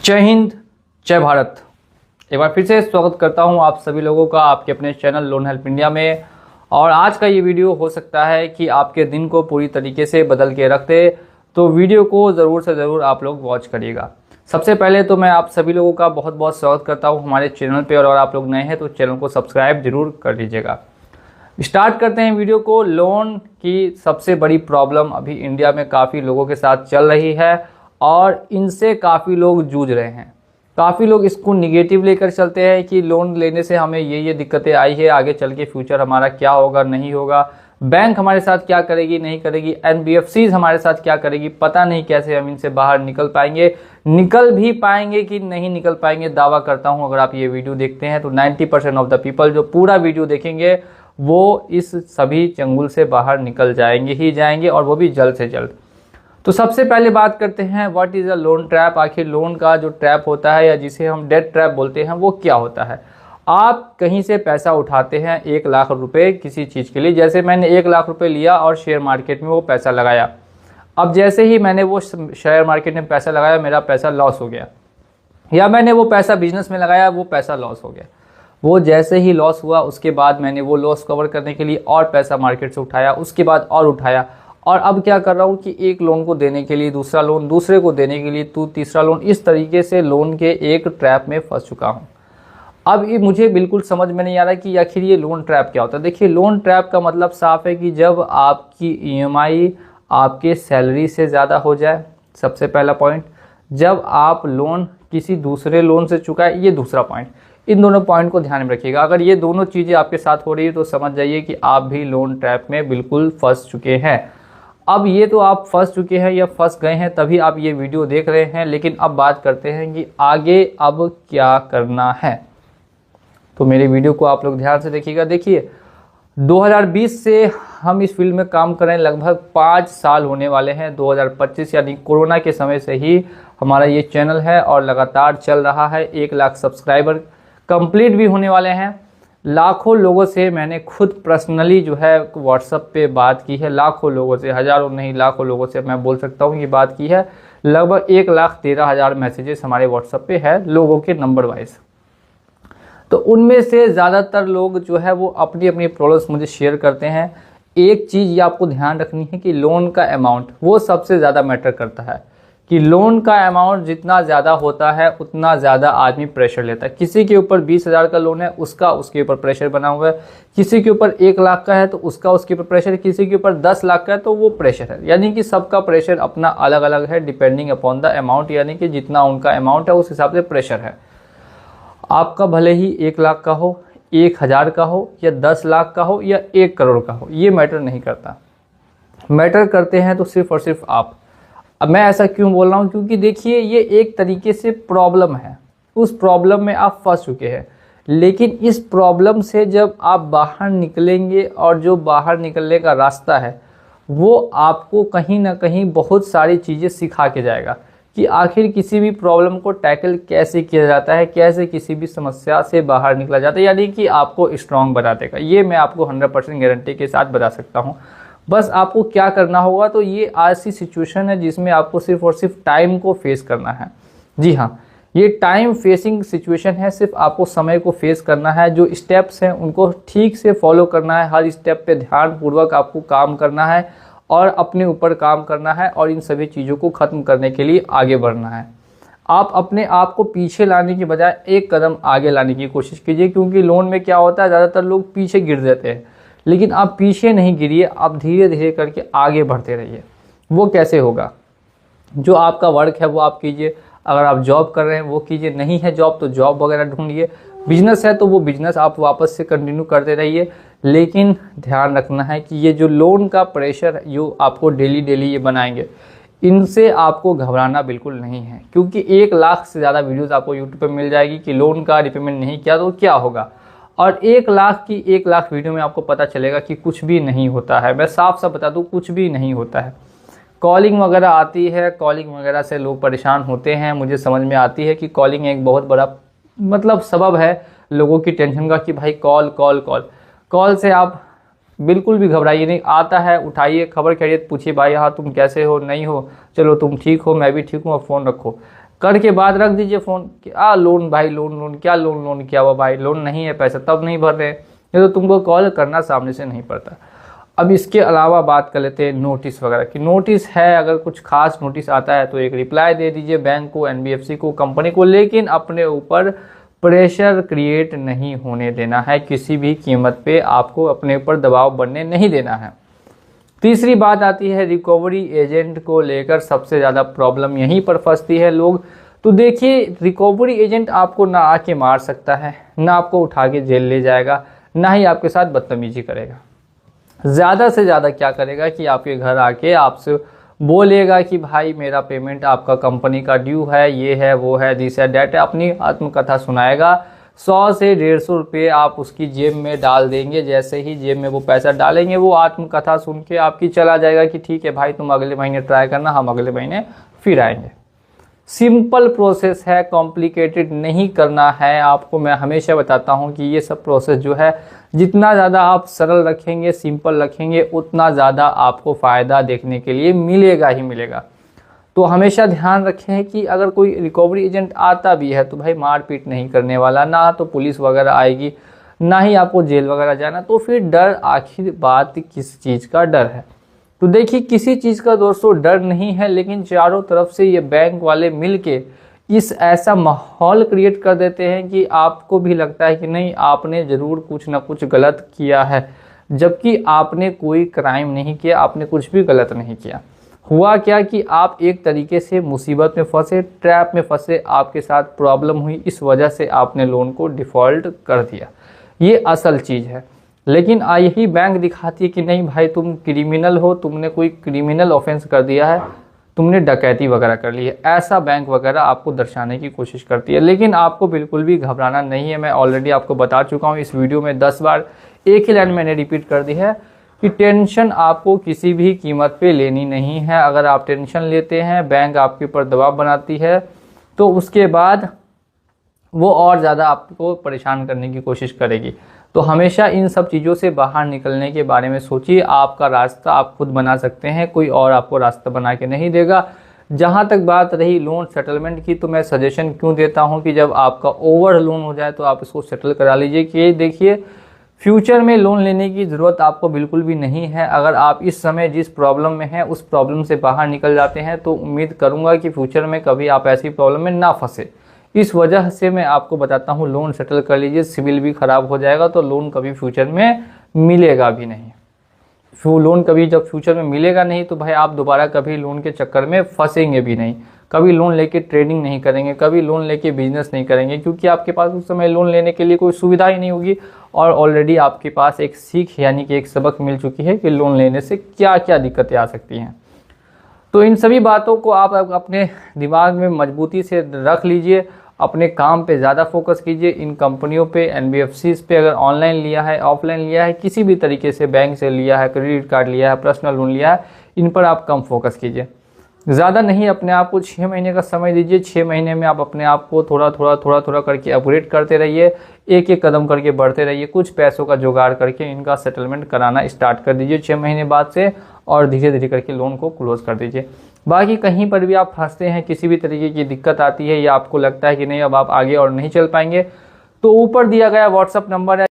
जय हिंद, जय भारत। एक बार फिर से स्वागत करता हूं आप सभी लोगों का आपके अपने चैनल लोन हेल्प इंडिया में। और आज का ये वीडियो हो सकता है कि आपके दिन को पूरी तरीके से बदल के रख दे, तो वीडियो को ज़रूर से ज़रूर आप लोग वॉच करिएगा। सबसे पहले तो मैं आप सभी लोगों का बहुत बहुत स्वागत करता हूँ हमारे चैनल पर, और अगर आप लोग नए हैं तो चैनल को सब्सक्राइब जरूर कर लीजिएगा। स्टार्ट करते हैं वीडियो को। लोन की सबसे बड़ी प्रॉब्लम अभी इंडिया में काफ़ी लोगों के साथ चल रही है और इनसे काफ़ी लोग जूझ रहे हैं। काफ़ी लोग इसको निगेटिव लेकर चलते हैं कि लोन लेने से हमें ये दिक्कतें आई है, आगे चल के फ्यूचर हमारा क्या होगा नहीं होगा, बैंक हमारे साथ क्या करेगी नहीं करेगी, एनबीएफसीज हमारे साथ क्या करेगी, पता नहीं कैसे हम इनसे बाहर निकल पाएंगे, निकल भी पाएंगे कि नहीं निकल पाएंगे। दावा करता हूं अगर आप ये वीडियो देखते हैं तो 90% ऑफ द पीपल जो पूरा वीडियो देखेंगे वो इस सभी चंगुल से बाहर निकल जाएंगे ही जाएंगे, और वो भी जल्द से जल्द। तो सबसे पहले बात करते हैं what is a loan trap. आखिर लोन का जो ट्रैप होता है या जिसे हम डेट ट्रैप बोलते हैं वो क्या होता है। आप कहीं से पैसा उठाते हैं 1 लाख रुपए किसी चीज़ के लिए, जैसे मैंने 1 लाख रुपए लिया और शेयर मार्केट में वो पैसा लगाया। अब जैसे ही मैंने वो शेयर मार्केट में पैसा लगाया मेरा पैसा लॉस हो गया, या मैंने वो पैसा बिजनेस में लगाया वो पैसा लॉस हो गया। वो जैसे ही लॉस हुआ उसके बाद मैंने वो लॉस कवर करने के लिए और पैसा मार्केट से उठाया, उसके बाद और उठाया, और अब क्या कर रहा हूँ कि एक लोन को देने के लिए दूसरा लोन, दूसरे को देने के लिए तीसरा लोन, इस तरीके से लोन के एक ट्रैप में फंस चुका हूँ। अब ये मुझे बिल्कुल समझ में नहीं आ रहा कि आखिर ये लोन ट्रैप क्या होता है। देखिए, लोन ट्रैप का मतलब साफ है कि जब आपकी ईएमआई आपके सैलरी से ज़्यादा हो जाए, सबसे पहला पॉइंट। जब आप लोन किसी दूसरे लोन से चुकाए, ये दूसरा पॉइंट। इन दोनों पॉइंट को ध्यान में रखिएगा। अगर ये दोनों चीज़ें आपके साथ हो रही है तो समझ जाइए कि आप भी लोन ट्रैप में बिल्कुल फंस चुके हैं। अब ये तो आप फंस चुके हैं या फंस गए हैं तभी आप ये वीडियो देख रहे हैं, लेकिन अब बात करते हैं कि आगे अब क्या करना है। तो मेरे वीडियो को आप लोग ध्यान से देखिएगा। देखिए, 2020 से हम इस फील्ड में काम कर रहे हैं, लगभग 5 साल होने वाले हैं। 2025 यानी कोरोना के समय से ही हमारा ये चैनल है और लगातार चल रहा है। 1 लाख सब्सक्राइबर कंप्लीट भी होने वाले हैं। लाखों लोगों से मैंने खुद पर्सनली जो है व्हाट्सएप पे बात की है, लाखों लोगों से, हज़ारों नहीं लाखों लोगों से मैं बोल सकता हूँ ये बात की है। लगभग 1,13,000 मैसेजेस हमारे व्हाट्सएप पे है लोगों के नंबर वाइज। तो उनमें से ज़्यादातर लोग जो है वो अपनी अपनी प्रॉब्लम्स मुझे शेयर करते हैं। एक चीज़ ये आपको ध्यान रखनी है कि लोन का अमाउंट वो सबसे ज़्यादा मैटर करता है, कि लोन का अमाउंट जितना ज़्यादा होता है उतना ज़्यादा आदमी प्रेशर लेता है। किसी के ऊपर 20,000 का लोन है उसके ऊपर प्रेशर बना हुआ है, किसी के ऊपर 1 लाख का है तो उसके ऊपर प्रेशर है, किसी के ऊपर 10 लाख का है तो वो प्रेशर है। यानी कि सबका प्रेशर अपना अलग अलग है, डिपेंडिंग अपॉन द अमाउंट, यानी कि जितना उनका अमाउंट है उस हिसाब से प्रेशर है। आपका भले ही 1 लाख का हो, 1,000 का हो, या 10 लाख का हो, या 1 करोड़ का हो, ये मैटर नहीं करता। मैटर करते हैं तो सिर्फ और सिर्फ आप। अब मैं ऐसा क्यों बोल रहा हूँ, क्योंकि देखिए ये एक तरीके से प्रॉब्लम है, उस प्रॉब्लम में आप फंस चुके हैं। लेकिन इस प्रॉब्लम से जब आप बाहर निकलेंगे, और जो बाहर निकलने का रास्ता है वो आपको कहीं ना कहीं बहुत सारी चीज़ें सिखा के जाएगा कि आखिर किसी भी प्रॉब्लम को टैकल कैसे किया जाता है, कैसे किसी भी समस्या से बाहर निकला जाता है, यानी कि आपको स्ट्रांग बना देगा। ये मैं आपको 100% गारंटी के साथ बता सकता हूँ। बस आपको क्या करना होगा, तो ये ऐसी सिचुएशन है जिसमें आपको सिर्फ और सिर्फ टाइम को फेस करना है। जी हाँ, ये टाइम फेसिंग सिचुएशन है, सिर्फ आपको समय को फेस करना है। जो स्टेप्स हैं उनको ठीक से फॉलो करना है, हर स्टेप पे ध्यानपूर्वक आपको काम करना है और अपने ऊपर काम करना है, और इन सभी चीज़ों को ख़त्म करने के लिए आगे बढ़ना है। आप अपने आप को पीछे लाने की बजाय एक कदम आगे लाने की कोशिश कीजिए, क्योंकि लोन में क्या होता है, ज़्यादातर लोग पीछे गिर जाते हैं। लेकिन आप पीछे नहीं गिरिए, आप धीरे धीरे करके आगे बढ़ते रहिए। वो कैसे होगा, जो आपका वर्क है वो आप कीजिए, अगर आप जॉब कर रहे हैं वो कीजिए, नहीं है जॉब तो जॉब वगैरह ढूंढिए, बिजनेस है तो वो बिजनेस आप वापस से कंटिन्यू करते रहिए। लेकिन ध्यान रखना है कि ये जो लोन का प्रेशर जो आपको डेली डेली ये बनाएंगे, इनसे आपको घबराना बिल्कुल नहीं है, क्योंकि 1 लाख से ज़्यादा वीडियोज़ आपको यूट्यूब पर मिल जाएगी कि लोन का रिपेमेंट नहीं किया तो क्या होगा। और 1 लाख वीडियो में आपको पता चलेगा कि कुछ भी नहीं होता है। मैं साफ साफ बता दूं, कुछ भी नहीं होता है। कॉलिंग वगैरह आती है, कॉलिंग वगैरह से लोग परेशान होते हैं। मुझे समझ में आती है कि कॉलिंग एक बहुत बड़ा सबब है लोगों की टेंशन का, कि भाई कॉल कॉल कॉल कॉल से आप बिल्कुल भी घबराइए नहीं। आता है उठाइए, खबर खैरियत पूछिए, भाई हाँ तुम कैसे हो, नहीं हो, चलो तुम ठीक हो, मैं भी ठीक हूँ, अब फ़ोन रखो। करके बाद रख दीजिए फ़ोन कि लोन भाई, लोन क्या लोन क्या हुआ भाई, लोन नहीं है, पैसा तब नहीं भर रहे, ये तो तुमको कॉल करना सामने से नहीं पड़ता। अब इसके अलावा बात कर लेते हैं नोटिस वगैरह की। नोटिस है, अगर कुछ खास नोटिस आता है तो एक रिप्लाई दे दीजिए बैंक को, एनबीएफसी को, कंपनी को, लेकिन अपने ऊपर प्रेशर क्रिएट नहीं होने देना है, किसी भी कीमत पे आपको अपने ऊपर दबाव बनने नहीं देना है। तीसरी बात आती है रिकवरी एजेंट को लेकर, सबसे ज़्यादा प्रॉब्लम यहीं पर फंसती है लोग। तो देखिए, रिकवरी एजेंट आपको ना आके मार सकता है, ना आपको उठा के जेल ले जाएगा, ना ही आपके साथ बदतमीजी करेगा। ज़्यादा से ज़्यादा क्या करेगा कि आपके घर आके आपसे बोलेगा कि भाई मेरा पेमेंट आपका कंपनी का ड्यू है, ये है, वो है, दिस है, डेट है, अपनी आत्मकथा सुनाएगा। 100 से 150 रुपये आप उसकी जेब में डाल देंगे। जैसे ही जेब में वो पैसा डालेंगे, वो आत्मकथा सुन के आपकी चला जाएगा कि ठीक है भाई, तुम अगले महीने ट्राई करना, हम अगले महीने फिर आएंगे। सिंपल प्रोसेस है, कॉम्प्लिकेटेड नहीं करना है आपको। मैं हमेशा बताता हूँ कि ये सब प्रोसेस जो है, जितना ज़्यादा आप सरल रखेंगे, सिंपल रखेंगे, उतना ज़्यादा आपको फ़ायदा देखने के लिए मिलेगा ही मिलेगा। तो हमेशा ध्यान रखें कि अगर कोई रिकवरी एजेंट आता भी है तो भाई मारपीट नहीं करने वाला, ना तो पुलिस वगैरह आएगी, ना ही आपको जेल वगैरह जाना। तो फिर डर आखिर बात किस चीज़ का डर है? तो देखिए, किसी चीज़ का दोस्तों डर नहीं है, लेकिन चारों तरफ से ये बैंक वाले मिलके इस ऐसा माहौल क्रिएट कर देते हैं कि आपको भी लगता है कि नहीं, आपने ज़रूर कुछ ना कुछ गलत किया है, जबकि आपने कोई क्राइम नहीं किया, आपने कुछ भी गलत नहीं किया। हुआ क्या कि आप एक तरीके से मुसीबत में फंसे, ट्रैप में फंसे, आपके साथ प्रॉब्लम हुई, इस वजह से आपने लोन को डिफ़ॉल्ट कर दिया। ये असल चीज़ है। लेकिन यही बैंक दिखाती है कि नहीं भाई, तुम क्रिमिनल हो, तुमने कोई क्रिमिनल ऑफेंस कर दिया है, तुमने डकैती वगैरह कर ली है, ऐसा बैंक वगैरह आपको दर्शाने की कोशिश करती है। लेकिन आपको बिल्कुल भी घबराना नहीं है। मैं ऑलरेडी आपको बता चुका हूँ इस वीडियो में 10 बार, एक ही लाइन मैंने रिपीट कर दी है कि टेंशन आपको किसी भी कीमत पे लेनी नहीं है। अगर आप टेंशन लेते हैं, बैंक आपके ऊपर दबाव बनाती है, तो उसके बाद वो और ज़्यादा आपको परेशान करने की कोशिश करेगी। तो हमेशा इन सब चीज़ों से बाहर निकलने के बारे में सोचिए। आपका रास्ता आप खुद बना सकते हैं, कोई और आपको रास्ता बना के नहीं देगा। जहाँ तक बात रही लोन सेटलमेंट की, तो मैं सजेशन क्यों देता हूँ कि जब आपका ओवर लोन हो जाए तो आप इसको सेटल करा लीजिए। कि देखिए, फ्यूचर में लोन लेने की ज़रूरत आपको बिल्कुल भी नहीं है। अगर आप इस समय जिस प्रॉब्लम में हैं उस प्रॉब्लम से बाहर निकल जाते हैं, तो उम्मीद करूँगा कि फ्यूचर में कभी आप ऐसी प्रॉब्लम में ना फंसे। इस वजह से मैं आपको बताता हूँ, लोन सेटल कर लीजिए। सिविल भी ख़राब हो जाएगा तो लोन कभी फ्यूचर में मिलेगा भी नहीं। लोन कभी जब फ्यूचर में मिलेगा नहीं तो भाई आप दोबारा कभी लोन के चक्कर में फंसेंगे भी नहीं। कभी लोन लेके ट्रेडिंग नहीं करेंगे, कभी लोन लेके बिजनेस नहीं करेंगे, क्योंकि आपके पास उस समय लोन लेने के लिए कोई सुविधा ही नहीं होगी। और ऑलरेडी आपके पास एक सीख यानी कि एक सबक मिल चुकी है कि लोन लेने से क्या क्या दिक्कतें आ सकती हैं। तो इन सभी बातों को आप अपने दिमाग में मजबूती से रख लीजिए। अपने काम पे ज़्यादा फोकस कीजिए। इन कंपनियों पे, एनबीएफसीज पे, अगर ऑनलाइन लिया है, ऑफलाइन लिया है, किसी भी तरीके से बैंक से लिया है, क्रेडिट कार्ड लिया है, पर्सनल लोन लिया है, इन पर आप कम फोकस कीजिए। ज़्यादा नहीं, अपने आप को 6 महीने का समय दीजिए। 6 महीने में आप अपने आप को थोड़ा थोड़ा करके अपग्रेड करते रहिए, एक एक कदम करके बढ़ते रहिए। कुछ पैसों का जुगाड़ करके इनका सेटलमेंट कराना स्टार्ट कर दीजिए 6 महीने बाद से, और धीरे धीरे करके लोन को क्लोज कर दीजिए। बाकी कहीं पर भी आप फंसते हैं, किसी भी तरीके की दिक्कत आती है या आपको लगता है कि नहीं अब आप आगे और नहीं चल पाएंगे, तो ऊपर दिया गया व्हाट्सअप नंबर है,